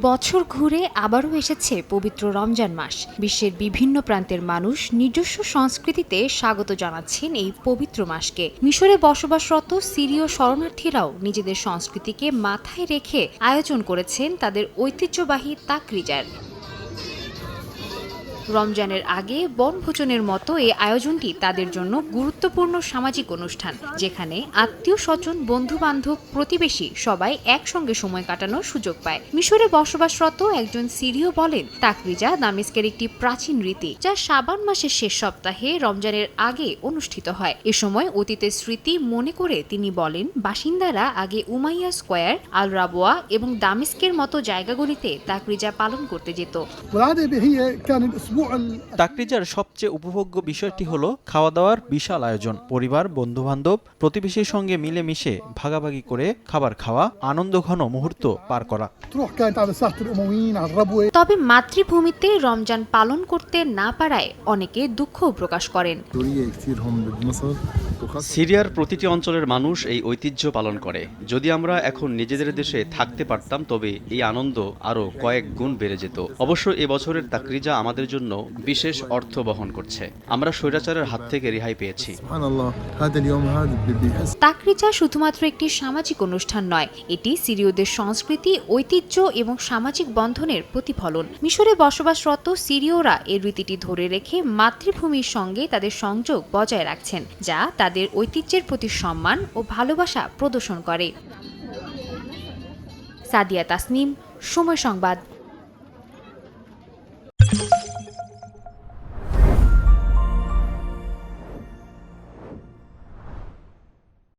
বছর ঘুরে আবারও এসেছে পবিত্র রমজান মাস। বিশ্বের বিভিন্ন প্রান্তের মানুষ নিজস্ব সংস্কৃতিতে স্বাগত জানাচ্ছেন এই পবিত্র মাসকে। মিশরে বসবাসরত সিরীয় শরণার্থীরাও নিজেদের সংস্কৃতিকে মাথায় রেখে আয়োজন করেছেন তাদের ঐতিহ্যবাহী তাকরিজার। রমজানের আগে বনভোজনের মতো এই আয়োজনটি তাদের জন্য গুরুত্বপূর্ণ সামাজিক অনুষ্ঠান, যেখানে আত্মীয় স্বজন, বন্ধু বান্ধব, প্রতিবেশী সবাই একসঙ্গে সময় কাটানোর সুযোগ পায়। মিশরে বসবাসরত একজন সিরীয় বলেন, তাকরিজা দামেস্কের একটি প্রাচীন রীতি, যা শাবান মাসের শেষ সপ্তাহে রমজানের আগে অনুষ্ঠিত হয়। এ সময় অতীতের স্মৃতি মনে করে তিনি বলেন, বাসিন্দারা আগে উমাইয়া স্কোয়ার, আল রাবোয়া এবং দামেস্কের মতো জায়গাগুলিতে তাকরিজা পালন করতে যেত। তাকরিজার সবচেয়ে উপভোগ্য বিষয়টি হলো খাওয়া দাওয়ার বিশাল আয়োজন। পরিবার, বন্ধু বান্ধব, প্রতিবেশীর সঙ্গে মিলেমিশে ভাগাভাগি করে খাবার খাওয়া, আনন্দঘন মুহূর্ত পার করা। তবে মাতৃভূমিতে রমজান পালন করতে না পারায় অনেকে দুঃখ প্রকাশ করেন। সিরিয়ার প্রতিটি অঞ্চলের মানুষ এই ঐতিহ্য পালন করে। যদি আমরা এখন নিজেদের দেশে থাকতে পারতাম, তবে এই আনন্দ আরও কয়েক গুণ বেড়ে যেত। অবশ্য এবছরের তাকরিজা আমাদের জন্য বিশেষ অর্থ বহন করছে। আমরা স্বৈরাচারের হাত থেকে রেহাই পেয়েছি। তাকরিজা শুধুমাত্র একটি সামাজিক অনুষ্ঠান নয়, এটি সিরীয়দের সংস্কৃতি, ঐতিহ্য এবং সামাজিক বন্ধনের প্রতিফলন। মিশরে বসবাসরত সিরীয়রা এই রীতিটি ধরে রেখে মাতৃভূমির সঙ্গে তাদের সংযোগ বজায় রাখছেন, যা তাদের ঐতিহ্যের প্রতি সম্মান ও ভালোবাসা প্রদর্শন করে। সাদিয়া তাসনিম, সময় সংবাদ।